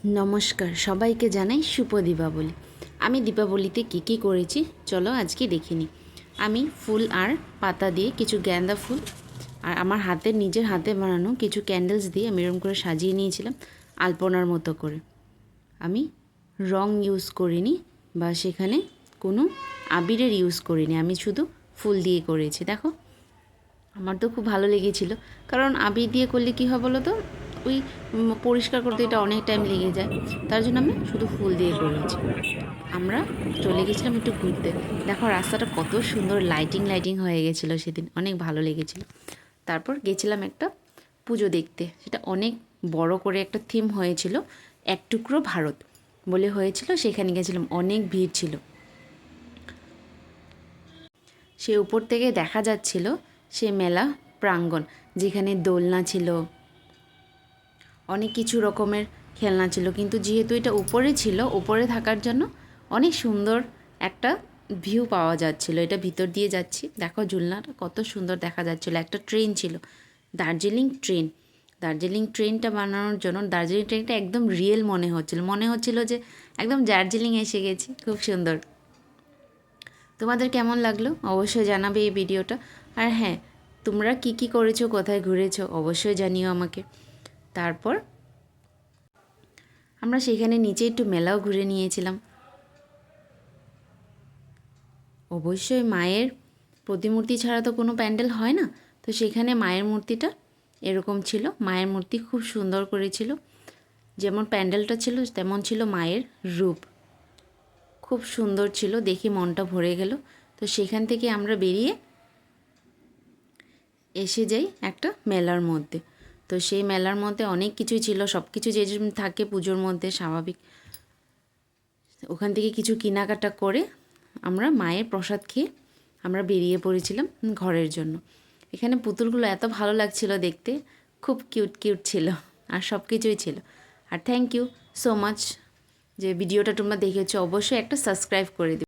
নমস্কার, সবাইকে জানাই শুভ দীপাবলি। আমি দীপাবলিতে কী করেছি চলো আজকে দেখে নিই। আমি ফুল আর পাতা দিয়ে কিছু গ্যান্দা ফুল আর আমার নিজের হাতে বানানো কিছু ক্যান্ডেলস দিয়ে আমি এরকম করে সাজিয়ে নিয়েছিলাম আলপনার মতো করে। আমি রং ইউজ করিনি বা সেখানে কোনো আবিরের ইউজ করিনি, আমি শুধু ফুল দিয়ে করেছি। দেখো, আমার তো খুব ভালো লেগেছিলো, কারণ আবির দিয়ে করলে কী হয় বলো তো, ওই পরিষ্কার করতে এটা অনেক টাইম লেগে যায়, তার জন্য আমি শুধু ফুল দিয়ে করেছি। আমরা চলে গেছিলাম একটু ঘুরতে। দেখো রাস্তাটা কত সুন্দর লাইটিং হয়ে গেছিলো সেদিন, অনেক ভালো লেগেছিলো। তারপর গেছিলাম একটা পুজো দেখতে, সেটা অনেক বড় করে একটা থিম হয়েছিল, এক টুকরো ভারত বলে হয়েছিল, সেখানে গেছিলাম, অনেক ভিড় ছিল। সে উপর থেকে দেখা যাচ্ছিল সে মেলা প্রাঙ্গণ, যেখানে দোলনা ছিল, অনেক কিছু রকমের খেলনা ছিল, কিন্তু যেহেতু এটা উপরে ছিল, উপরে থাকার জন্য অনেক সুন্দর একটা ভিউ পাওয়া যাচ্ছিল। এটা ভিতর দিয়ে যাচ্ছি, দেখো ঝুলনাটা কত সুন্দর দেখা যাচ্ছিল। একটা ট্রেন ছিল, দার্জিলিং ট্রেনটা বানানোর জন্য দার্জিলিং ট্রেনটা একদম রিয়েল মনে হচ্ছিল যে একদম দার্জিলিং এসে গেছি। খুব সুন্দর। তোমাদের কেমন লাগলো অবশ্যই জানাবে এই ভিডিওটা। আর হ্যাঁ, তোমরা কি করেছো, কোথায় ঘুরেছো অবশ্যই জানিও আমাকে। তারপর আমরা সেখানে নিচে একটু মেলাও ঘুরে নিয়েছিলাম। অবশ্যই মায়ের প্রতিমূর্তি ছাড়া তো কোনো প্যান্ডেল হয় না, তো সেখানে মায়ের মূর্তিটা এরকম ছিল। মায়ের মূর্তি খুব সুন্দর করেছিল, যেমন প্যান্ডেলটা ছিল তেমন ছিল মায়ের রূপ, খুব সুন্দর ছিল, দেখে মনটা ভরে গেল। তো সেখান থেকে আমরা বেরিয়ে এসে যাই একটা মেলার মধ্যে। তো সেই মেলার মধ্যে অনেক কিছুই ছিল, সব কিছু যে থাকে পুজোর মধ্যে স্বাভাবিক। ওখান থেকে কিছু কেনাকাটা করে আমরা মায়ের প্রসাদ খেয়ে আমরা বেরিয়ে পড়েছিলাম ঘরের জন্য। এখানে পুতুলগুলো এত ভালো লাগছিল দেখতে, খুব কিউট ছিল, আর সব কিছুই ছিল। আর থ্যাংক ইউ সো মাচ যে ভিডিওটা তোমরা দেখেছো। অবশ্যই একটা সাবস্ক্রাইব করে দিও।